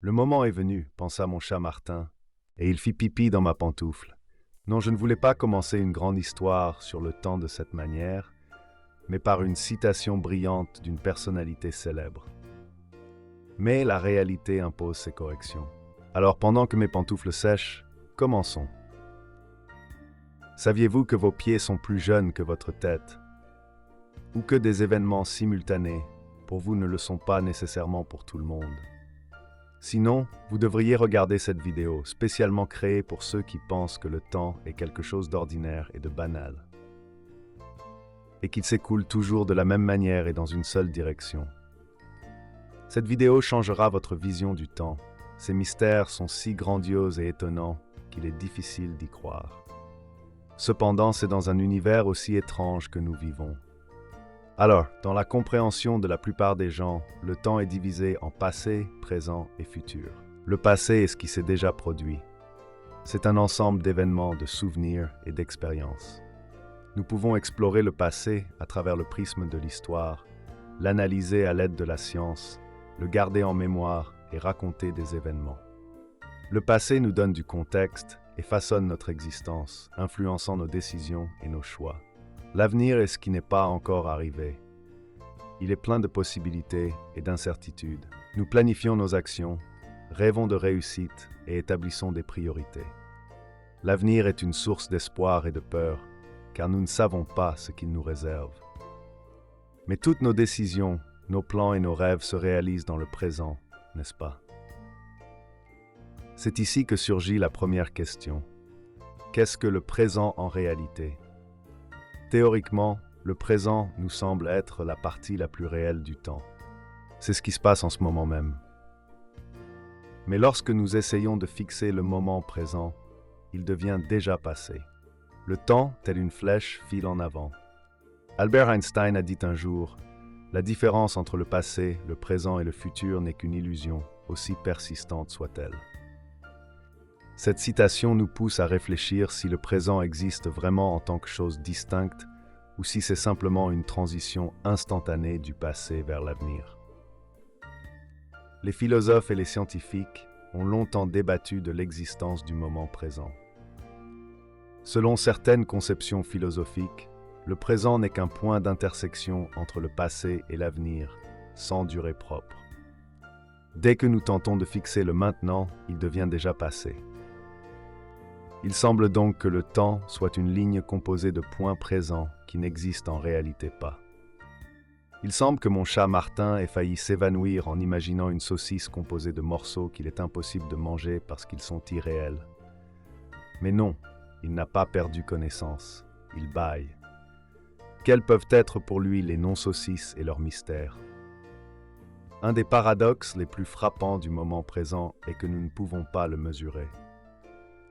Le moment est venu, pensa mon chat Martin, et il fit pipi dans ma pantoufle. Non, je ne voulais pas commencer une grande histoire sur le temps de cette manière, mais par une citation brillante d'une personnalité célèbre. Mais la réalité impose ses corrections. Alors pendant que mes pantoufles sèchent, commençons. Saviez-vous que vos pieds sont plus jeunes que votre tête? Ou que des événements simultanés, pour vous, ne le sont pas nécessairement pour tout le monde? Sinon, vous devriez regarder cette vidéo, spécialement créée pour ceux qui pensent que le temps est quelque chose d'ordinaire et de banal, et qu'il s'écoule toujours de la même manière et dans une seule direction. Cette vidéo changera votre vision du temps. Ces mystères sont si grandioses et étonnants qu'il est difficile d'y croire. Cependant, c'est dans un univers aussi étrange que nous vivons. Alors, dans la compréhension de la plupart des gens, le temps est divisé en passé, présent et futur. Le passé est ce qui s'est déjà produit. C'est un ensemble d'événements, de souvenirs et d'expériences. Nous pouvons explorer le passé à travers le prisme de l'histoire, l'analyser à l'aide de la science, le garder en mémoire et raconter des événements. Le passé nous donne du contexte et façonne notre existence, influençant nos décisions et nos choix. L'avenir est ce qui n'est pas encore arrivé. Il est plein de possibilités et d'incertitudes. Nous planifions nos actions, rêvons de réussite et établissons des priorités. L'avenir est une source d'espoir et de peur, car nous ne savons pas ce qu'il nous réserve. Mais toutes nos décisions, nos plans et nos rêves se réalisent dans le présent, n'est-ce pas? C'est ici que surgit la première question. Qu'est-ce que le présent en réalité? Théoriquement, le présent nous semble être la partie la plus réelle du temps. C'est ce qui se passe en ce moment même. Mais lorsque nous essayons de fixer le moment présent, il devient déjà passé. Le temps, tel une flèche, file en avant. Albert Einstein a dit un jour, « La différence entre le passé, le présent et le futur n'est qu'une illusion, aussi persistante soit-elle. » Cette citation nous pousse à réfléchir si le présent existe vraiment en tant que chose distincte ou si c'est simplement une transition instantanée du passé vers l'avenir. Les philosophes et les scientifiques ont longtemps débattu de l'existence du moment présent. Selon certaines conceptions philosophiques, le présent n'est qu'un point d'intersection entre le passé et l'avenir, sans durée propre. Dès que nous tentons de fixer le maintenant, il devient déjà passé. Il semble donc que le temps soit une ligne composée de points présents qui n'existent en réalité pas. Il semble que mon chat Martin ait failli s'évanouir en imaginant une saucisse composée de morceaux qu'il est impossible de manger parce qu'ils sont irréels. Mais non, il n'a pas perdu connaissance, il bâille. Quels peuvent être pour lui les non-saucisses et leurs mystères? Un des paradoxes les plus frappants du moment présent est que nous ne pouvons pas le mesurer.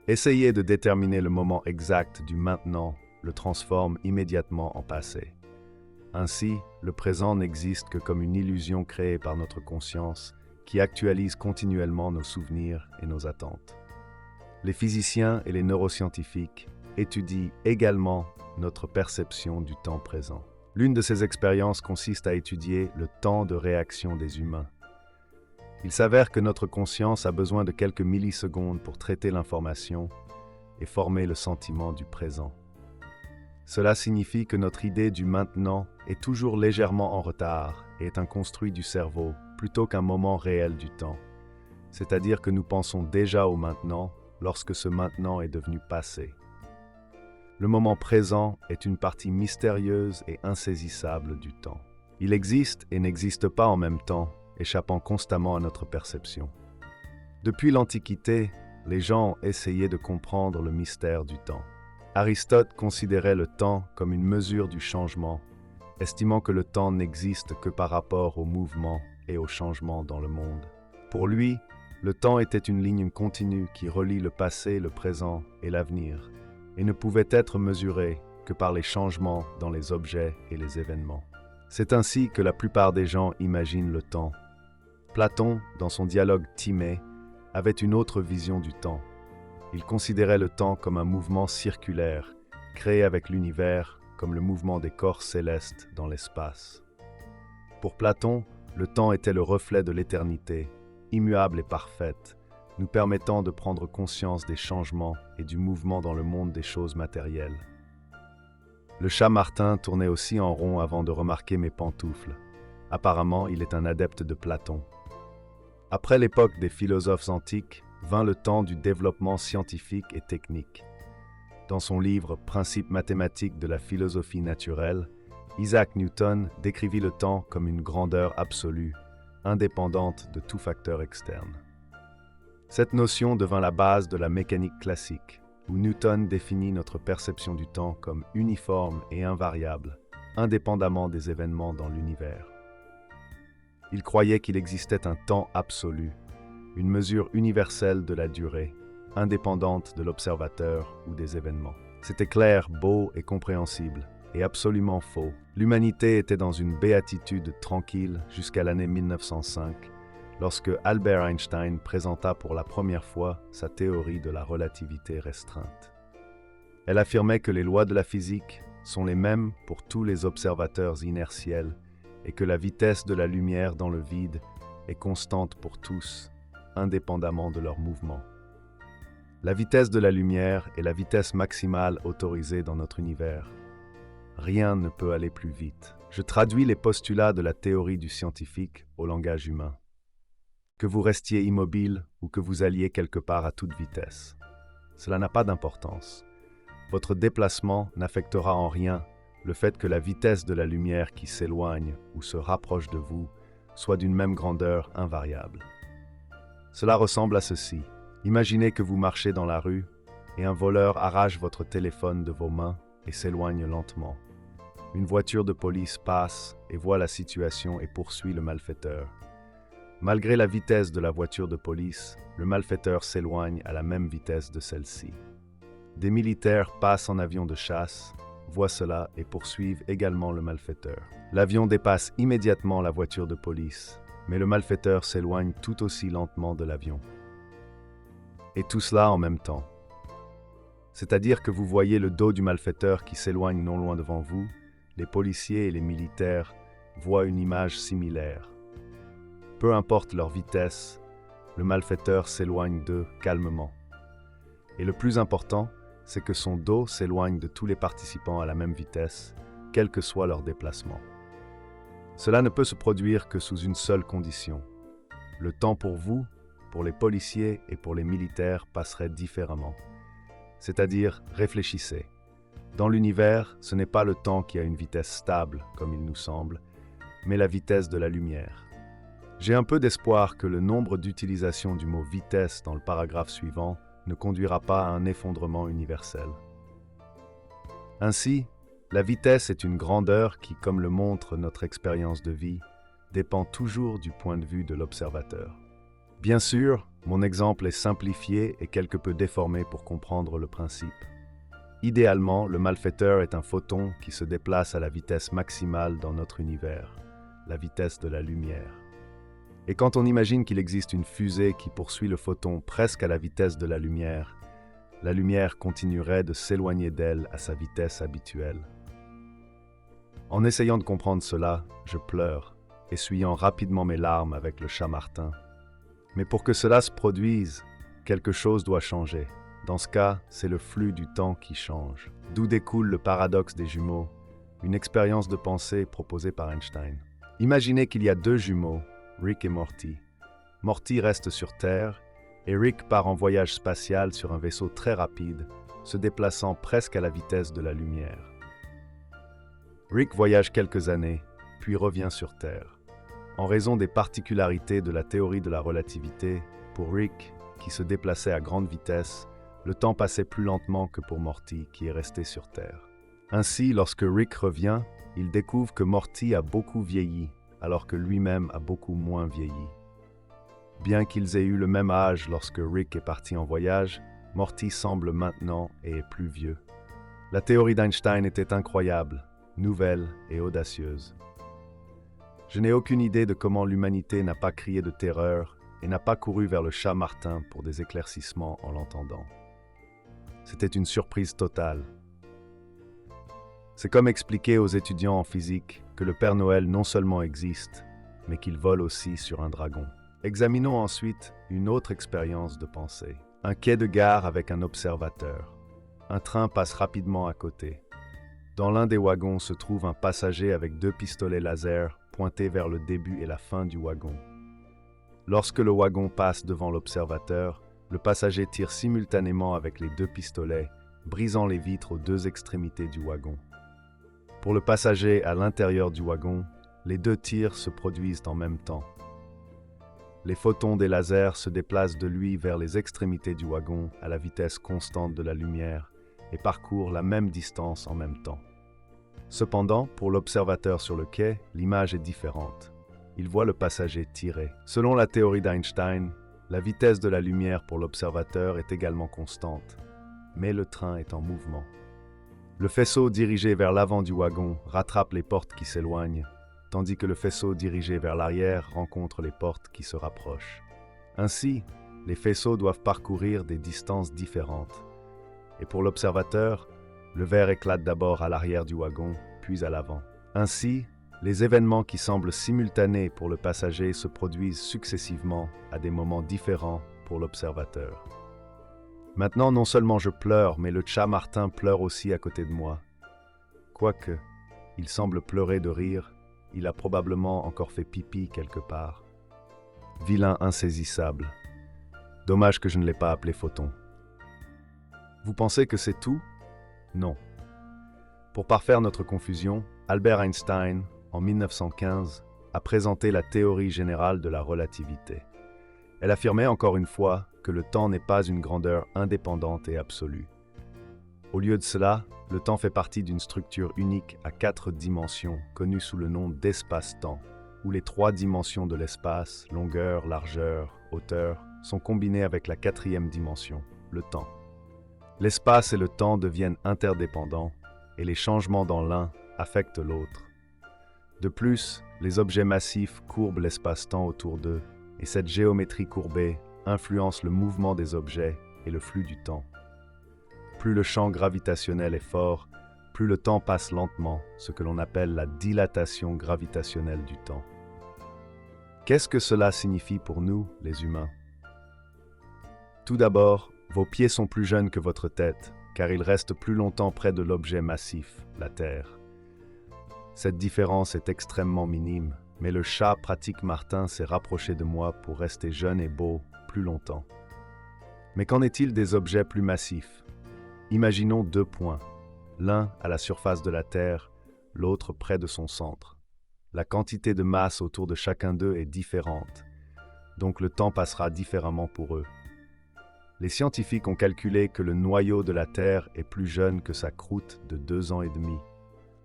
Essayer de déterminer le moment exact du maintenant le transforme immédiatement en passé. Ainsi, le présent n'existe que comme une illusion créée par notre conscience qui actualise continuellement nos souvenirs et nos attentes. Les physiciens et les neuroscientifiques étudient également notre perception du temps présent. L'une de ces expériences consiste à étudier le temps de réaction des humains. Il s'avère que notre conscience a besoin de quelques millisecondes pour traiter l'information et former le sentiment du présent. Cela signifie que notre idée du maintenant est toujours légèrement en retard et est un construit du cerveau plutôt qu'un moment réel du temps. C'est-à-dire que nous pensons déjà au maintenant lorsque ce maintenant est devenu passé. Le moment présent est une partie mystérieuse et insaisissable du temps. Il existe et n'existe pas en même temps, échappant constamment à notre perception. Depuis l'Antiquité, les gens ont essayé de comprendre le mystère du temps. Aristote considérait le temps comme une mesure du changement, estimant que le temps n'existe que par rapport au mouvement et au changement dans le monde. Pour lui, le temps était une ligne continue qui relie le passé, le présent et l'avenir, et ne pouvait être mesuré que par les changements dans les objets et les événements. C'est ainsi que la plupart des gens imaginent le temps. Platon, dans son dialogue Timée, avait une autre vision du temps. Il considérait le temps comme un mouvement circulaire, créé avec l'univers comme le mouvement des corps célestes dans l'espace. Pour Platon, le temps était le reflet de l'éternité, immuable et parfaite, nous permettant de prendre conscience des changements et du mouvement dans le monde des choses matérielles. Le chat Martin tournait aussi en rond avant de remarquer mes pantoufles. Apparemment, il est un adepte de Platon. Après l'époque des philosophes antiques, vint le temps du développement scientifique et technique. Dans son livre « Principes mathématiques de la philosophie naturelle », Isaac Newton décrivit le temps comme une grandeur absolue, indépendante de tout facteur externe. Cette notion devint la base de la mécanique classique, où Newton définit notre perception du temps comme uniforme et invariable, indépendamment des événements dans l'univers. Il croyait qu'il existait un temps absolu, une mesure universelle de la durée, indépendante de l'observateur ou des événements. C'était clair, beau et compréhensible, et absolument faux. L'humanité était dans une béatitude tranquille jusqu'à l'année 1905, lorsque Albert Einstein présenta pour la première fois sa théorie de la relativité restreinte. Elle affirmait que les lois de la physique sont les mêmes pour tous les observateurs inertiels et que la vitesse de la lumière dans le vide est constante pour tous, indépendamment de leur mouvement. La vitesse de la lumière est la vitesse maximale autorisée dans notre univers. Rien ne peut aller plus vite. Je traduis les postulats de la théorie du scientifique au langage humain. Que vous restiez immobile ou que vous alliez quelque part à toute vitesse. Cela n'a pas d'importance. Votre déplacement n'affectera en rien le fait que la vitesse de la lumière qui s'éloigne ou se rapproche de vous soit d'une même grandeur invariable. Cela ressemble à ceci. Imaginez que vous marchez dans la rue et un voleur arrache votre téléphone de vos mains et s'éloigne lentement. Une voiture de police passe et voit la situation et poursuit le malfaiteur. Malgré la vitesse de la voiture de police, le malfaiteur s'éloigne à la même vitesse de celle-ci. Des militaires passent en avion de chasse, voient cela et poursuivent également le malfaiteur. L'avion dépasse immédiatement la voiture de police, mais le malfaiteur s'éloigne tout aussi lentement de l'avion. Et tout cela en même temps. C'est-à-dire que vous voyez le dos du malfaiteur qui s'éloigne non loin devant vous, les policiers et les militaires voient une image similaire. Peu importe leur vitesse, le malfaiteur s'éloigne d'eux calmement. Et le plus important, c'est que son dos s'éloigne de tous les participants à la même vitesse, quel que soit leur déplacement. Cela ne peut se produire que sous une seule condition. Le temps pour vous, pour les policiers et pour les militaires passerait différemment. C'est-à-dire, réfléchissez. Dans l'univers, ce n'est pas le temps qui a une vitesse stable, comme il nous semble, mais la vitesse de la lumière. J'ai un peu d'espoir que le nombre d'utilisations du mot « vitesse » dans le paragraphe suivant ne conduira pas à un effondrement universel. Ainsi, la vitesse est une grandeur qui, comme le montre notre expérience de vie, dépend toujours du point de vue de l'observateur. Bien sûr, mon exemple est simplifié et quelque peu déformé pour comprendre le principe. Idéalement, le malfaiteur est un photon qui se déplace à la vitesse maximale dans notre univers, la vitesse de la lumière. Et quand on imagine qu'il existe une fusée qui poursuit le photon presque à la vitesse de la lumière continuerait de s'éloigner d'elle à sa vitesse habituelle. En essayant de comprendre cela, je pleure, essuyant rapidement mes larmes avec le chat Martin. Mais pour que cela se produise, quelque chose doit changer. Dans ce cas, c'est le flux du temps qui change. D'où découle le paradoxe des jumeaux, une expérience de pensée proposée par Einstein. Imaginez qu'il y a deux jumeaux, Rick et Morty. Morty reste sur Terre et Rick part en voyage spatial sur un vaisseau très rapide, se déplaçant presque à la vitesse de la lumière. Rick voyage quelques années, puis revient sur Terre. En raison des particularités de la théorie de la relativité, pour Rick, qui se déplaçait à grande vitesse, le temps passait plus lentement que pour Morty, qui est resté sur Terre. Ainsi, lorsque Rick revient, il découvre que Morty a beaucoup vieilli, alors que lui-même a beaucoup moins vieilli. Bien qu'ils aient eu le même âge lorsque Rick est parti en voyage, Morty semble maintenant et est plus vieux. La théorie d'Einstein était incroyable, nouvelle et audacieuse. Je n'ai aucune idée de comment l'humanité n'a pas crié de terreur et n'a pas couru vers le chat Martin pour des éclaircissements en l'entendant. C'était une surprise totale. C'est comme expliquer aux étudiants en physique que le Père Noël non seulement existe, mais qu'il vole aussi sur un dragon. Examinons ensuite une autre expérience de pensée. Un quai de gare avec un observateur. Un train passe rapidement à côté. Dans l'un des wagons se trouve un passager avec 2 pistolets laser pointés vers le début et la fin du wagon. Lorsque le wagon passe devant l'observateur, le passager tire simultanément avec les 2 pistolets, brisant les vitres aux 2 extrémités du wagon. Pour le passager à l'intérieur du wagon, les 2 tirs se produisent en même temps. Les photons des lasers se déplacent de lui vers les extrémités du wagon à la vitesse constante de la lumière et parcourent la même distance en même temps. Cependant, pour l'observateur sur le quai, l'image est différente. Il voit le passager tirer. Selon la théorie d'Einstein, la vitesse de la lumière pour l'observateur est également constante, mais le train est en mouvement. Le faisceau dirigé vers l'avant du wagon rattrape les portes qui s'éloignent, tandis que le faisceau dirigé vers l'arrière rencontre les portes qui se rapprochent. Ainsi, les faisceaux doivent parcourir des distances différentes. Et pour l'observateur, le verre éclate d'abord à l'arrière du wagon, puis à l'avant. Ainsi, les événements qui semblent simultanés pour le passager se produisent successivement à des moments différents pour l'observateur. Maintenant, non seulement je pleure, mais le chat Martin pleure aussi à côté de moi. Quoique, il semble pleurer de rire, il a probablement encore fait pipi quelque part. Vilain insaisissable. Dommage que je ne l'ai pas appelé Photon. Vous pensez que c'est tout? Non. Pour parfaire notre confusion, Albert Einstein, en 1915, a présenté la théorie générale de la relativité. Elle affirmait encore une fois que le temps n'est pas une grandeur indépendante et absolue. Au lieu de cela, le temps fait partie d'une structure unique à 4 dimensions, connue sous le nom d'espace-temps, où les 3 dimensions de l'espace, longueur, largeur, hauteur, sont combinées avec la 4e dimension, le temps. L'espace et le temps deviennent interdépendants, et les changements dans l'un affectent l'autre. De plus, les objets massifs courbent l'espace-temps autour d'eux, et cette géométrie courbée influence le mouvement des objets et le flux du temps. Plus le champ gravitationnel est fort, plus le temps passe lentement, ce que l'on appelle la dilatation gravitationnelle du temps. Qu'est-ce que cela signifie pour nous, les humains? Tout d'abord, vos pieds sont plus jeunes que votre tête, car ils restent plus longtemps près de l'objet massif, la Terre. Cette différence est extrêmement minime, mais le chat pratique Martin s'est rapproché de moi pour rester jeune et beau plus longtemps. Mais qu'en est-il des objets plus massifs? Imaginons 2 points, l'un à la surface de la Terre, l'autre près de son centre. La quantité de masse autour de chacun d'eux est différente, donc le temps passera différemment pour eux. Les scientifiques ont calculé que le noyau de la Terre est plus jeune que sa croûte de 2 ans et demi.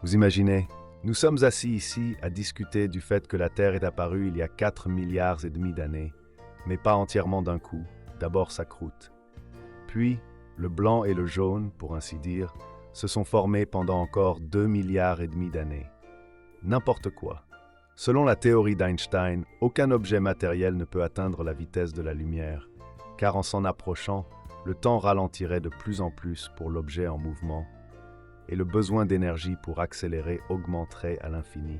Vous imaginez, nous sommes assis ici à discuter du fait que la Terre est apparue il y a 4 milliards et demi d'années, mais pas entièrement d'un coup, d'abord sa croûte. Puis, le blanc et le jaune, pour ainsi dire, se sont formés pendant encore 2 milliards et demi d'années. N'importe quoi. Selon la théorie d'Einstein, aucun objet matériel ne peut atteindre la vitesse de la lumière, car en s'en approchant, le temps ralentirait de plus en plus pour l'objet en mouvement, et le besoin d'énergie pour accélérer augmenterait à l'infini.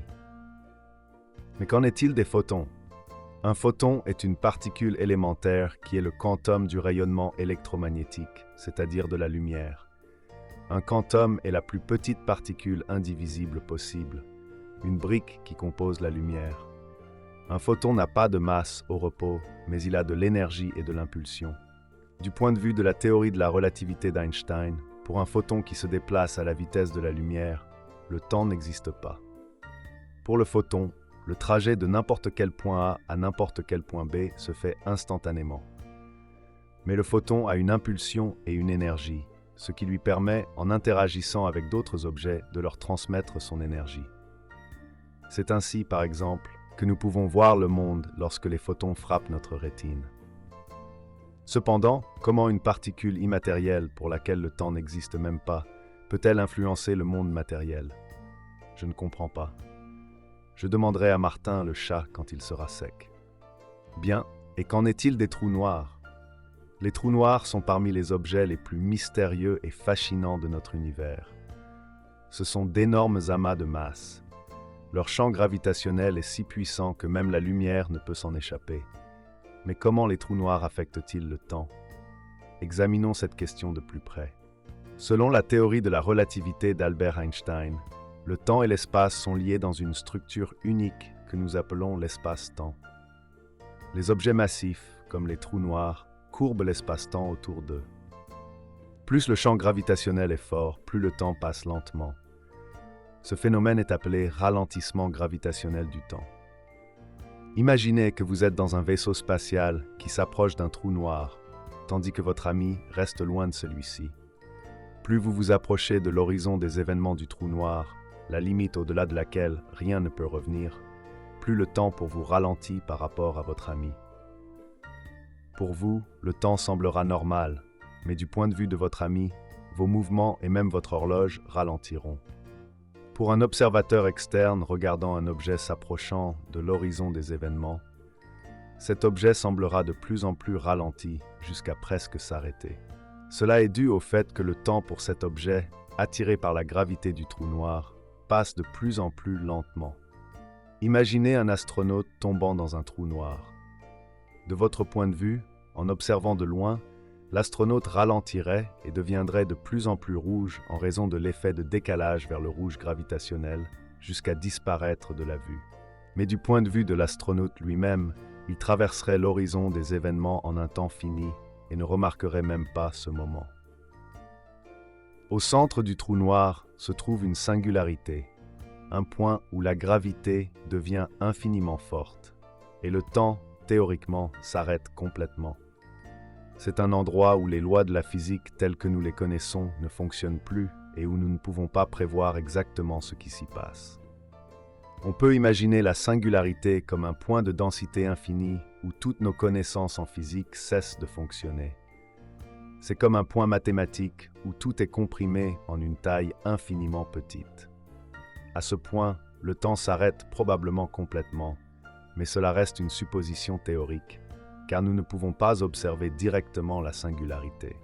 Mais qu'en est-il des photons? Un photon est une particule élémentaire qui est le quantum du rayonnement électromagnétique, c'est-à-dire de la lumière. Un quantum est la plus petite particule indivisible possible, une brique qui compose la lumière. Un photon n'a pas de masse au repos, mais il a de l'énergie et de l'impulsion. Du point de vue de la théorie de la relativité d'Einstein, pour un photon qui se déplace à la vitesse de la lumière, le temps n'existe pas. Pour le photon, le trajet de n'importe quel point A à n'importe quel point B se fait instantanément. Mais le photon a une impulsion et une énergie, ce qui lui permet, en interagissant avec d'autres objets, de leur transmettre son énergie. C'est ainsi, par exemple, que nous pouvons voir le monde lorsque les photons frappent notre rétine. Cependant, comment une particule immatérielle pour laquelle le temps n'existe même pas peut-elle influencer le monde matériel? Je ne comprends pas. Je demanderai à Martin le chat quand il sera sec. Bien, et qu'en est-il des trous noirs? Les trous noirs sont parmi les objets les plus mystérieux et fascinants de notre univers. Ce sont d'énormes amas de masse. Leur champ gravitationnel est si puissant que même la lumière ne peut s'en échapper. Mais comment les trous noirs affectent-ils le temps? Examinons cette question de plus près. Selon la théorie de la relativité d'Albert Einstein, le temps et l'espace sont liés dans une structure unique que nous appelons l'espace-temps. Les objets massifs, comme les trous noirs, courbent l'espace-temps autour d'eux. Plus le champ gravitationnel est fort, plus le temps passe lentement. Ce phénomène est appelé ralentissement gravitationnel du temps. Imaginez que vous êtes dans un vaisseau spatial qui s'approche d'un trou noir, tandis que votre ami reste loin de celui-ci. Plus vous vous approchez de l'horizon des événements du trou noir, la limite au-delà de laquelle rien ne peut revenir, plus le temps pour vous ralentit par rapport à votre ami. Pour vous, le temps semblera normal, mais du point de vue de votre ami, vos mouvements et même votre horloge ralentiront. Pour un observateur externe regardant un objet s'approchant de l'horizon des événements, cet objet semblera de plus en plus ralenti jusqu'à presque s'arrêter. Cela est dû au fait que le temps pour cet objet, attiré par la gravité du trou noir, passe de plus en plus lentement. Imaginez un astronaute tombant dans un trou noir. De votre point de vue, en observant de loin, l'astronaute ralentirait et deviendrait de plus en plus rouge en raison de l'effet de décalage vers le rouge gravitationnel, jusqu'à disparaître de la vue. Mais du point de vue de l'astronaute lui-même, il traverserait l'horizon des événements en un temps fini et ne remarquerait même pas ce moment. Au centre du trou noir se trouve une singularité, un point où la gravité devient infiniment forte, et le temps, théoriquement, s'arrête complètement. C'est un endroit où les lois de la physique telles que nous les connaissons ne fonctionnent plus et où nous ne pouvons pas prévoir exactement ce qui s'y passe. On peut imaginer la singularité comme un point de densité infinie où toutes nos connaissances en physique cessent de fonctionner. C'est comme un point mathématique où tout est comprimé en une taille infiniment petite. À ce point, le temps s'arrête probablement complètement, mais cela reste une supposition théorique, car nous ne pouvons pas observer directement la singularité.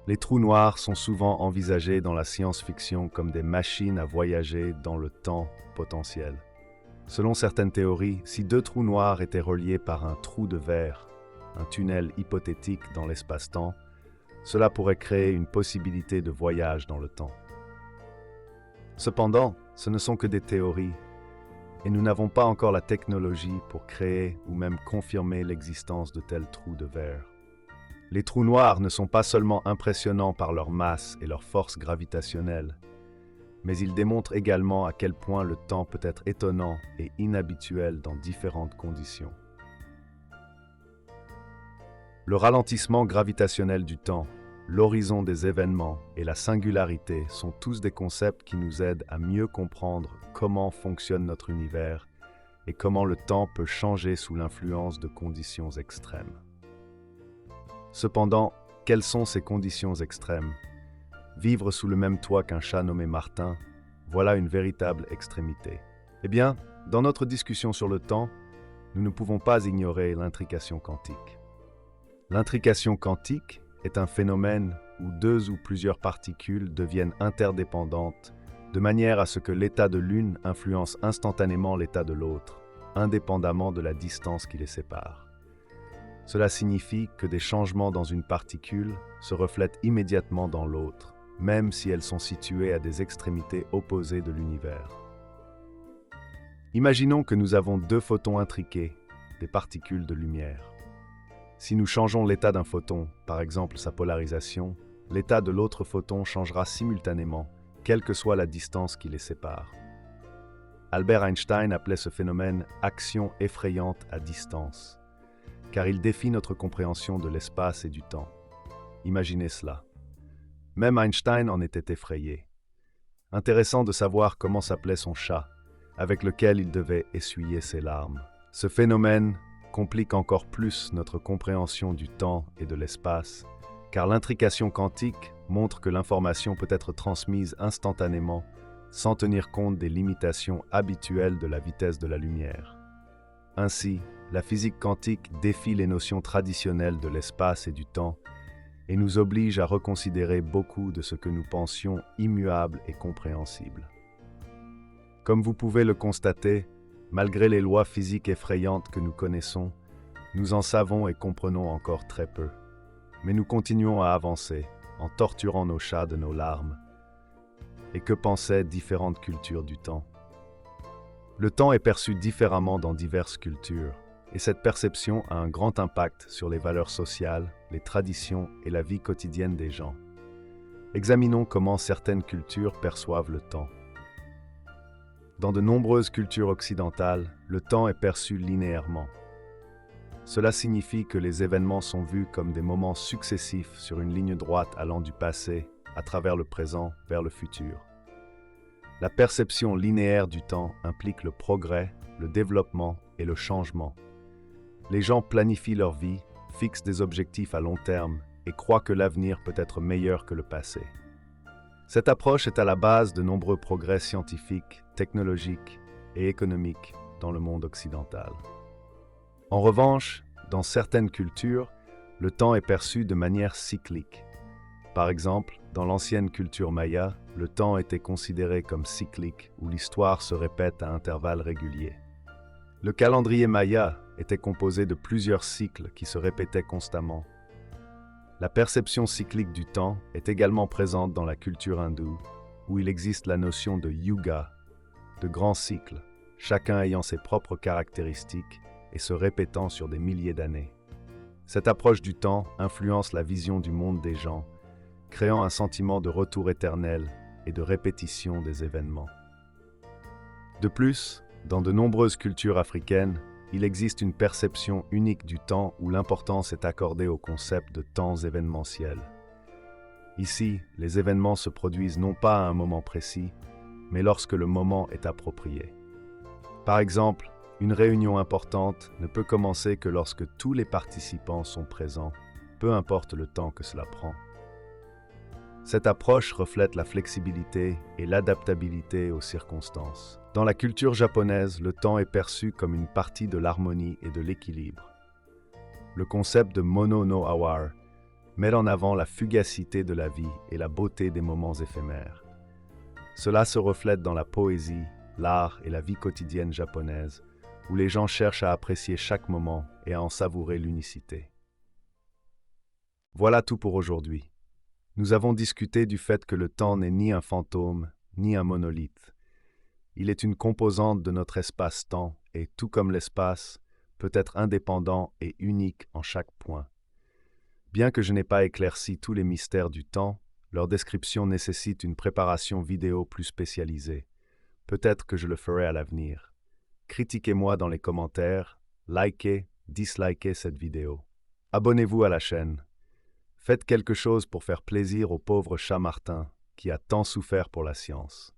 Les trous noirs sont souvent envisagés dans la science-fiction comme des machines à voyager dans le temps potentiel. Selon certaines théories, si deux trous noirs étaient reliés par un trou de verre, un tunnel hypothétique dans l'espace-temps, cela pourrait créer une possibilité de voyage dans le temps. Cependant, ce ne sont que des théories, et nous n'avons pas encore la technologie pour créer ou même confirmer l'existence de tels trous de verre. Les trous noirs ne sont pas seulement impressionnants par leur masse et leur force gravitationnelle, mais ils démontrent également à quel point le temps peut être étonnant et inhabituel dans différentes conditions. Le ralentissement gravitationnel du temps, l'horizon des événements et la singularité sont tous des concepts qui nous aident à mieux comprendre comment fonctionne notre univers et comment le temps peut changer sous l'influence de conditions extrêmes. Cependant, quelles sont ces conditions extrêmes? Vivre sous le même toit qu'un chat nommé Martin, voilà une véritable extrémité. Eh bien, dans notre discussion sur le temps, nous ne pouvons pas ignorer l'intrication quantique. L'intrication quantique est un phénomène où deux ou plusieurs particules deviennent interdépendantes de manière à ce que l'état de l'une influence instantanément l'état de l'autre, indépendamment de la distance qui les sépare. Cela signifie que des changements dans une particule se reflètent immédiatement dans l'autre, même si elles sont situées à des extrémités opposées de l'univers. Imaginons que nous avons deux photons intriqués, des particules de lumière. Si nous changeons l'état d'un photon, par exemple sa polarisation, l'état de l'autre photon changera simultanément, quelle que soit la distance qui les sépare. Albert Einstein appelait ce phénomène « action effrayante à distance », car il défie notre compréhension de l'espace et du temps. Imaginez cela. Même Einstein en était effrayé. Intéressant de savoir comment s'appelait son chat, avec lequel il devait essuyer ses larmes. Ce phénomène complique encore plus notre compréhension du temps et de l'espace, car l'intrication quantique montre que l'information peut être transmise instantanément, sans tenir compte des limitations habituelles de la vitesse de la lumière. Ainsi, la physique quantique défie les notions traditionnelles de l'espace et du temps et nous oblige à reconsidérer beaucoup de ce que nous pensions immuable et compréhensible. Comme vous pouvez le constater, malgré les lois physiques effrayantes que nous connaissons, Nous en savons et comprenons encore très peu. Mais nous continuons à avancer, en torturant nos chats de nos larmes. Et que pensaient différentes cultures du temps? Le temps est perçu différemment dans diverses cultures, et cette perception a un grand impact sur les valeurs sociales, les traditions et la vie quotidienne des gens. Examinons comment certaines cultures perçoivent le temps. Dans de nombreuses cultures occidentales, le temps est perçu linéairement. Cela signifie que les événements sont vus comme des moments successifs sur une ligne droite allant du passé, à travers le présent, vers le futur. La perception linéaire du temps implique le progrès, le développement et le changement. Les gens planifient leur vie, fixent des objectifs à long terme et croient que l'avenir peut être meilleur que le passé. Cette approche est à la base de nombreux progrès scientifiques, technologiques et économiques dans le monde occidental. En revanche, dans certaines cultures, le temps est perçu de manière cyclique. Par exemple, dans l'ancienne culture maya, le temps était considéré comme cyclique, où l'histoire se répète à intervalles réguliers. Le calendrier maya était composé de plusieurs cycles qui se répétaient constamment. La perception cyclique du temps est également présente dans la culture hindoue, où il existe la notion de yuga, de grands cycles, chacun ayant ses propres caractéristiques et se répétant sur des milliers d'années. Cette approche du temps influence la vision du monde des gens, créant un sentiment de retour éternel et de répétition des événements. De plus, dans de nombreuses cultures africaines, il existe une perception unique du temps où l'importance est accordée au concept de temps événementiel. Ici, les événements se produisent non pas à un moment précis, mais lorsque le moment est approprié. Par exemple, une réunion importante ne peut commencer que lorsque tous les participants sont présents, peu importe le temps que cela prend. Cette approche reflète la flexibilité et l'adaptabilité aux circonstances. Dans la culture japonaise, le temps est perçu comme une partie de l'harmonie et de l'équilibre. Le concept de Mono no Hour met en avant la fugacité de la vie et la beauté des moments éphémères. Cela se reflète dans la poésie, l'art et la vie quotidienne japonaise, où les gens cherchent à apprécier chaque moment et à en savourer l'unicité. Voilà tout pour aujourd'hui. Nous avons discuté du fait que le temps n'est ni un fantôme, ni un monolithe. Il est une composante de notre espace-temps et, tout comme l'espace, peut être indépendant et unique en chaque point. Bien que je n'ai pas éclairci tous les mystères du temps, leur description nécessite une préparation vidéo plus spécialisée. Peut-être que je le ferai à l'avenir. Critiquez-moi dans les commentaires, likez, dislikez cette vidéo. Abonnez-vous à la chaîne. Faites quelque chose pour faire plaisir au pauvre chat Martin qui a tant souffert pour la science.